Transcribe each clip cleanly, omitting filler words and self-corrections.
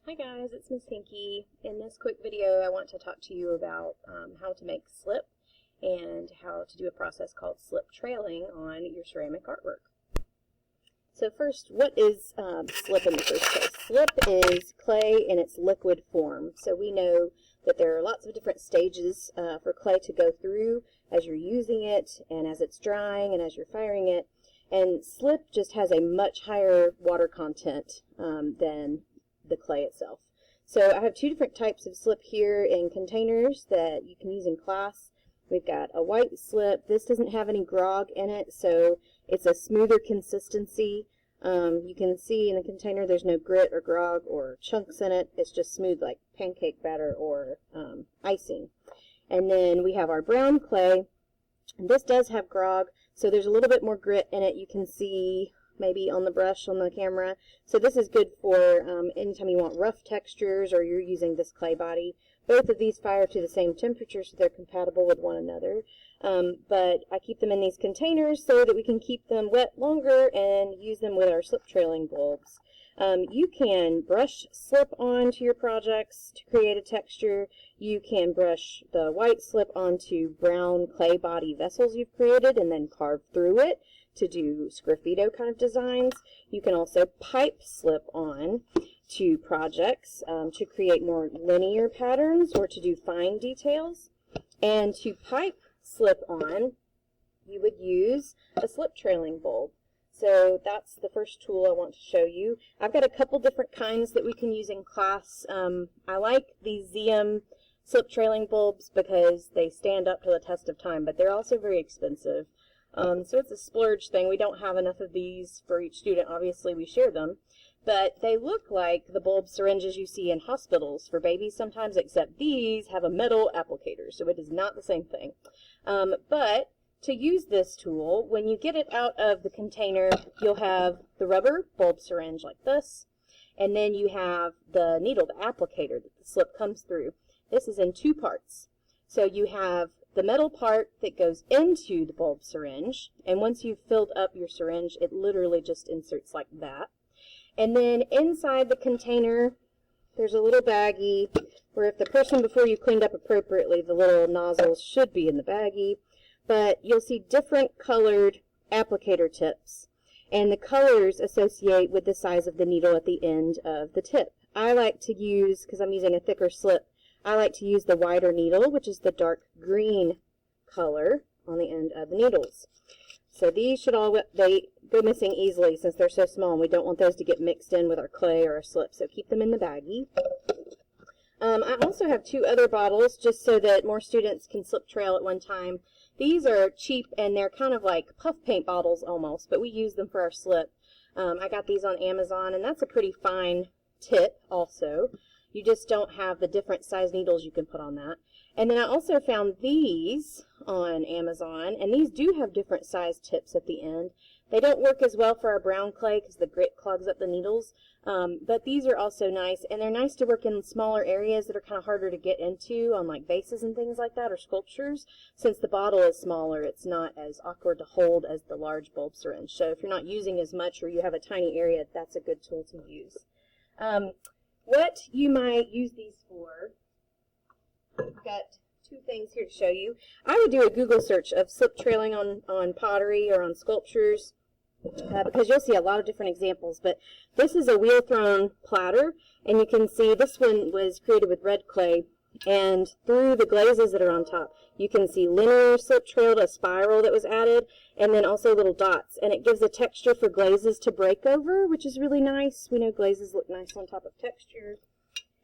Hi guys, it's Miss Pinky. In this quick video I want to talk to you about how to make slip and how to do a process called slip trailing on your ceramic artwork. So first, what is slip in the first place? Slip is clay in its liquid form. So we know that there are lots of different stages for clay to go through as you're using it and as it's drying and as you're firing it. And slip just has a much higher water content than the clay itself. So I have two different types of slip here in containers that you can use in class. We've got a white slip. This doesn't have any grog in it, so it's a smoother consistency. You can see in the container there's no grit or grog or chunks in it. It's just smooth like pancake batter or icing. And then we have our brown clay. And this does have grog, so there's a little bit more grit in it. You can see maybe on the brush on the camera. So this is good for anytime you want rough textures or you're using this clay body. Both of these fire to the same temperature, so they're compatible with one another. But I keep them in these containers so that we can keep them wet longer and use them with our slip trailing bulbs. You can brush slip onto your projects to create a texture. You can brush the white slip onto brown clay body vessels you've created and then carve through it to do sgraffito kind of designs. You can also pipe slip on to projects to create more linear patterns or to do fine details. And to pipe slip on, you would use a slip trailing bulb. So that's the first tool I want to show you. I've got a couple different kinds that we can use in class. I like these ZM slip trailing bulbs because they stand up to the test of time, but they're also very expensive. So it's a splurge thing. We don't have enough of these for each student. Obviously, we share them. But they look like the bulb syringes you see in hospitals for babies sometimes, except these have a metal applicator, so it is not the same thing. But to use this tool, when you get it out of the container, you'll have the rubber bulb syringe like this, and then you have the needle, the applicator that the slip comes through. This is in two parts. So you have the metal part that goes into the bulb syringe, and once you've filled up your syringe, it literally just inserts like that. And then inside the container, there's a little baggie where if the person before you cleaned up appropriately, the little nozzles should be in the baggie. But you'll see different colored applicator tips, and the colors associate with the size of the needle at the end of the tip. I like to use, because I'm using a thicker slip, I like to use the wider needle, which is the dark green color on the end of the needles. So these should all, they go missing easily since they're so small, and we don't want those to get mixed in with our clay or our slip, so keep them in the baggie. I also have two other bottles just so that more students can slip trail at one time. These are cheap and they're kind of like puff paint bottles almost, but we use them for our slip. I got these on Amazon, and that's a pretty fine tip also. You just don't have the different size needles you can put on that. And then I also found these on Amazon, and these do have different size tips at the end. They don't work as well for our brown clay because the grit clogs up the needles, but these are also nice, and they're nice to work in smaller areas that are kind of harder to get into on like vases and things like that or sculptures. Since the bottle is smaller, it's not as awkward to hold as the large bulb syringe. So if you're not using as much or you have a tiny area, that's a good tool to use. What you might use these for, I've got two things here to show you. I would do a Google search of slip trailing on pottery or on sculptures because you'll see a lot of different examples. But this is a wheel thrown platter, and you can see this one was created with red clay, and through the glazes that are on top, you can see linear slip trailed, a spiral that was added, and then also little dots. And it gives a texture for glazes to break over, which is really nice. We know glazes look nice on top of texture.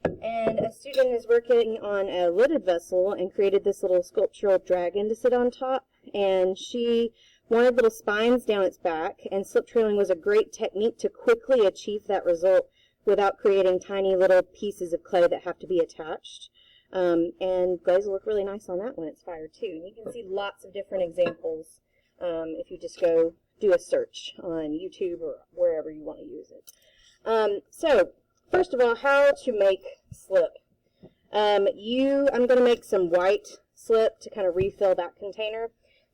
And a student is working on a lidded vessel and created this little sculptural dragon to sit on top, and she wanted little spines down its back, and slip trailing was a great technique to quickly achieve that result without creating tiny little pieces of clay that have to be attached. And glaze will look really nice on that when it's fired too. And you can see lots of different examples if you just go do a search on YouTube or wherever you want to use it. So first of all, how to make slip. I'm going to make some white slip to kind of refill that container.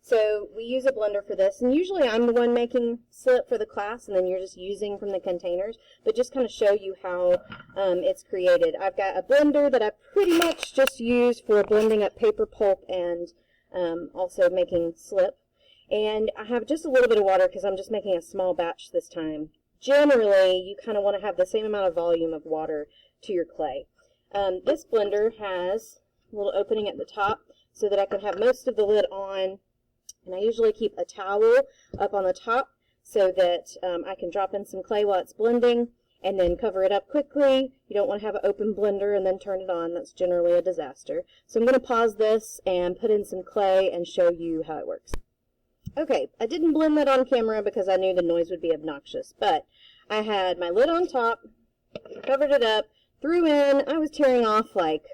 So we use a blender for this, and usually I'm the one making slip for the class, and then you're just using from the containers, but just kind of show you how it's created. I've got a blender that I pretty much just use for blending up paper pulp and also making slip. And I have just a little bit of water because I'm just making a small batch this time. Generally, you kind of want to have the same amount of volume of water to your clay. This blender has a little opening at the top so that I can have most of the lid on. And I usually keep a towel up on the top so that I can drop in some clay while it's blending and then cover it up quickly. You don't want to have an open blender and then turn it on. That's generally a disaster. So I'm going to pause this and put in some clay and show you how it works. Okay, I didn't blend that on camera because I knew the noise would be obnoxious, but I had my lid on top, covered it up, threw in, I was tearing off like,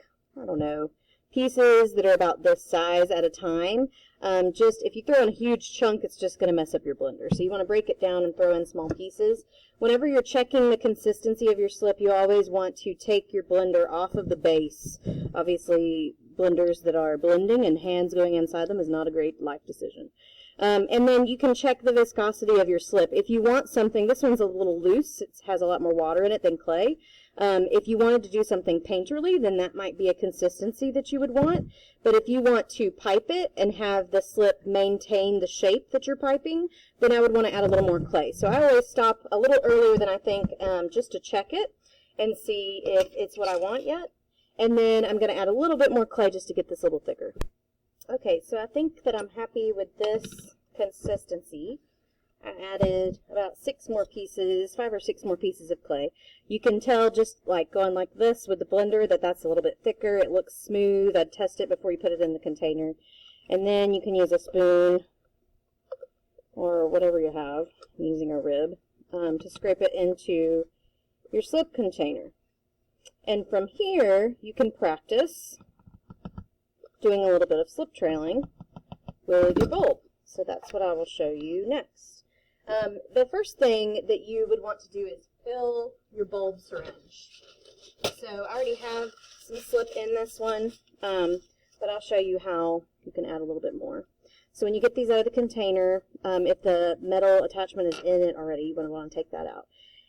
I don't know, pieces that are about this size at a time. Just if you throw in a huge chunk, it's just going to mess up your blender. So you want to break it down and throw in small pieces. Whenever you're checking the consistency of your slip, you always want to take your blender off of the base. Obviously, blenders that are blending and hands going inside them is not a great life decision. And then you can check the viscosity of your slip. If you want something, this one's a little loose, it has a lot more water in it than clay. If you wanted to do something painterly, then that might be a consistency that you would want. But if you want to pipe it and have the slip maintain the shape that you're piping, then I would want to add a little more clay. So I always stop a little earlier than I think just to check it and see if it's what I want yet. And then I'm going to add a little bit more clay just to get this a little thicker. Okay, so I think that I'm happy with this consistency. I added about 5 or 6 more pieces of clay. You can tell just like going like this with the blender that that's a little bit thicker. It looks smooth. I'd test it before you put it in the container. And then you can use a spoon or whatever you have, I'm using a rib, to scrape it into your slip container. And from here, you can practice doing a little bit of slip trailing with your bulb. So that's what I will show you next. The first thing that you would want to do is fill your bulb syringe. So I already have some slip in this one, but I'll show you how you can add a little bit more. So when you get these out of the container, if the metal attachment is in it already, you want to take that out.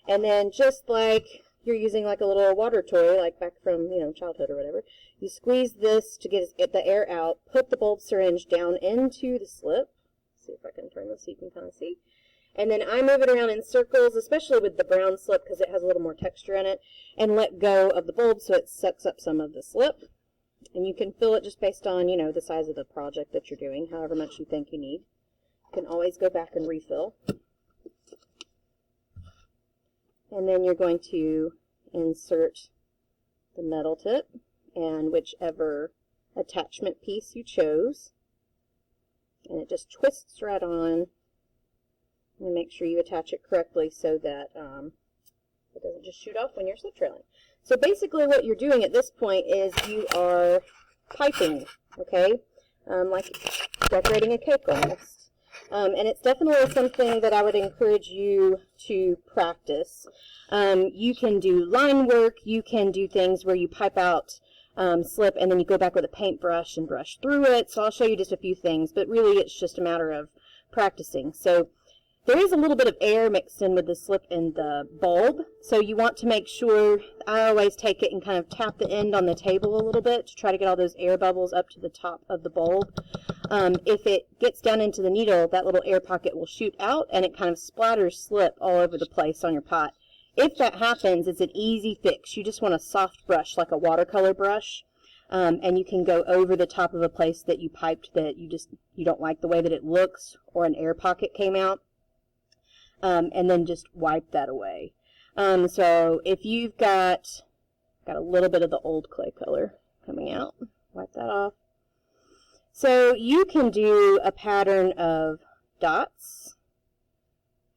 And then just like you're using like a little water toy, like back from, childhood or whatever, you squeeze this to get the air out, put the bulb syringe down into the slip. See if I can turn this so you can kind of see. And then I move it around in circles, especially with the brown slip because it has a little more texture in it, and let go of the bulb so it sucks up some of the slip. And you can fill it just based on, the size of the project that you're doing, however much you think you need. You can always go back and refill. And then you're going to insert the metal tip and whichever attachment piece you chose. And it just twists right on. And make sure you attach it correctly so that it doesn't just shoot off when you're slip trailing. So basically what you're doing at this point is you are piping, okay? Like decorating a cake almost. And it's definitely something that I would encourage you to practice. You can do line work, you can do things where you pipe out slip and then you go back with a paintbrush and brush through it. So I'll show you just a few things, but really it's just a matter of practicing. So there is a little bit of air mixed in with the slip and the bulb, so you want to make sure, I always take it and kind of tap the end on the table a little bit to try to get all those air bubbles up to the top of the bulb. If it gets down into the needle, that little air pocket will shoot out and it kind of splatters slip all over the place on your pot. If that happens, it's an easy fix. You just want a soft brush, like a watercolor brush, and you can go over the top of a place that you piped that you don't like the way that it looks, or an air pocket came out. And then just wipe that away. So if you've got a little bit of the old clay color coming out, wipe that off. So you can do a pattern of dots.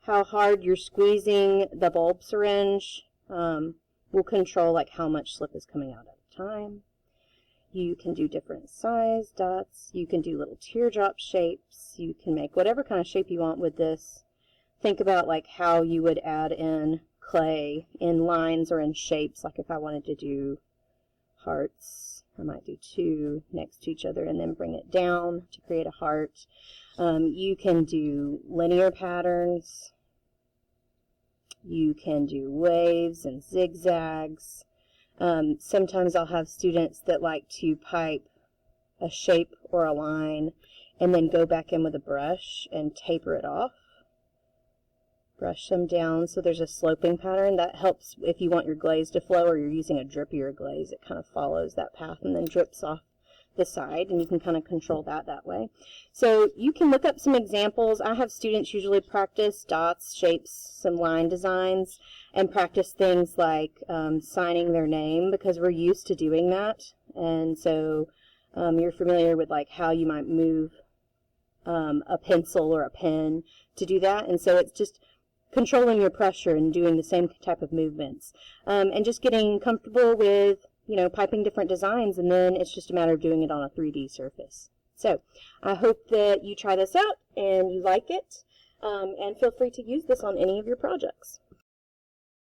How hard you're squeezing the bulb syringe will control like how much slip is coming out at a time. You can do different size dots. You can do little teardrop shapes. You can make whatever kind of shape you want with this. Think about like how you would add in clay in lines or in shapes. Like if I wanted to do hearts, I might do 2 next to each other and then bring it down to create a heart. You can do linear patterns. You can do waves and zigzags. Sometimes I'll have students that like to pipe a shape or a line and then go back in with a brush and taper it off. Brush them down so there's a sloping pattern. That helps if you want your glaze to flow or you're using a drippier glaze. It kind of follows that path and then drips off the side, and you can kind of control that way. So you can look up some examples. I have students usually practice dots, shapes, some line designs, and practice things like signing their name, because we're used to doing that. And so you're familiar with like how you might move a pencil or a pen to do that. And so it's just controlling your pressure and doing the same type of movements, and just getting comfortable with, you know, piping different designs, and then it's just a matter of doing it on a 3D surface. So I hope that you try this out and you like it, and feel free to use this on any of your projects.